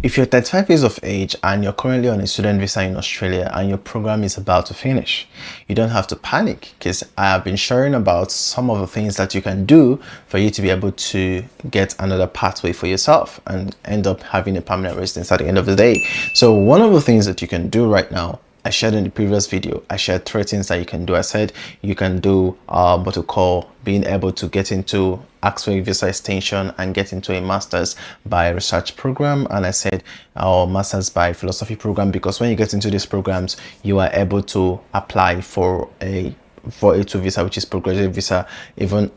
If you're 35 years of age and you're currently on a student visa in Australia and your program is about to finish, you don't have to panic, because I have been sharing about some of the things that you can do for you to be able to get another pathway for yourself and end up having a permanent residence at the end of the day. So one of the things that you can do right now, I shared in the previous video, I shared 3 things that you can do. I said you can do what we call being able to get into ask for a visa extension and get into a master's by research program, and I said our master's by philosophy program, because when you get into these programs you are able to apply for a 482 visa, which is progressive visa, even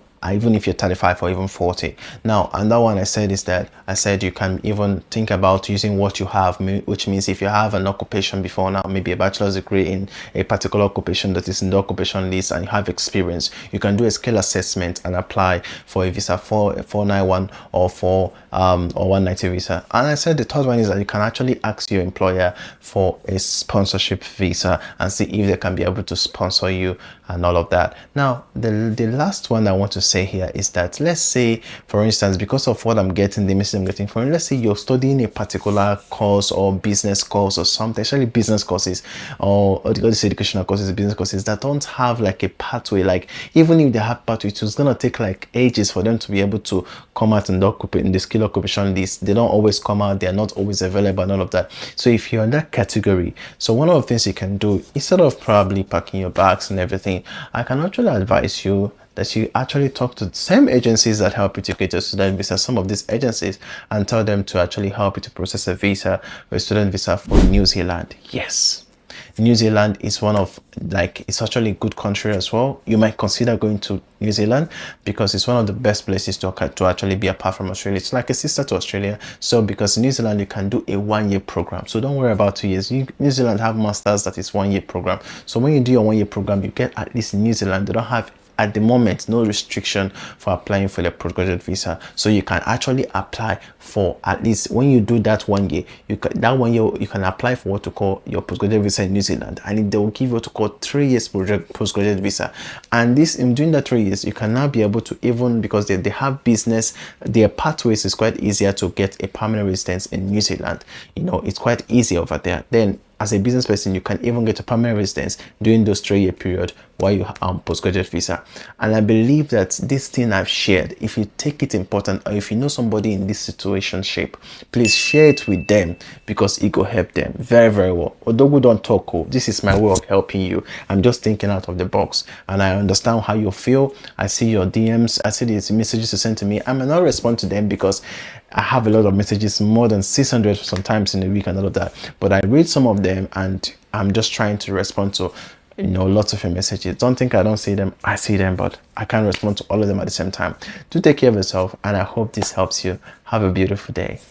if you're 35 or even 40. Now, another one I said is that I said you can even think about using what you have, which means if you have an occupation before now, maybe a bachelor's degree in a particular occupation that is in the occupation list, and you have experience, you can do a skill assessment and apply for a visa for 491 or 190 visa. And I said the third one is that you can actually ask your employer for a sponsorship visa and see if they can be able to sponsor you and all of that. Now, the last one I want to say here is that, let's say for instance, because of what I'm getting, the message I'm getting from, let's say you're studying a particular course or business course or something, especially business courses or these educational courses, business courses that don't have like a pathway. Like even if they have pathway, it's gonna take like ages for them to be able to come out in the skill occupation list. They don't always come out, they are not always available and all of that. So if you're in that category, so one of the things you can do, instead of probably packing your bags and everything, I can actually advise you that you actually talk to the same agencies that help you to get a student visa, some of these agencies, and tell them to actually help you to process a visa or a student visa for New Zealand. Yes, New Zealand is one of, like, it's actually a good country as well. You might consider going to New Zealand because it's one of the best places to actually be apart from Australia. It's like a sister to Australia. So because in New Zealand you can do a 1-year program, so don't worry about 2 years. New Zealand have masters that is 1-year program. So when you do your 1-year program, you get, at least in New Zealand, they don't have at the moment no restriction for applying for the postgraduate visa, so you can actually apply for, at least when you do that 1 year, you can apply for what to call your postgraduate visa in New Zealand, and they will give you what to call 3 years postgraduate visa. And this, in doing that 3 years, you can now be able to, even because they have business, their pathways is quite easier to get a permanent residence in New Zealand. You know, it's quite easy over there. Then as a business person, you can even get a permanent residence during those 3-year period while you postgraduate visa. And I believe that this thing I've shared, if you take it important, or if you know somebody in this situation shape, please share it with them, because it will help them very, very well. Although don't talk, this is my way of helping you. I'm just thinking out of the box, and I understand how you feel. I see your DMs, I see these messages you send to me. I may not respond to them because I have a lot of messages, more than 600 sometimes in a week and all of that, but I read some of them and I'm just trying to respond to, you know, lots of your messages. Don't think I don't see them. I see them, but I can't respond to all of them at the same time. Do take care of yourself, and I hope this helps you. Have a beautiful day.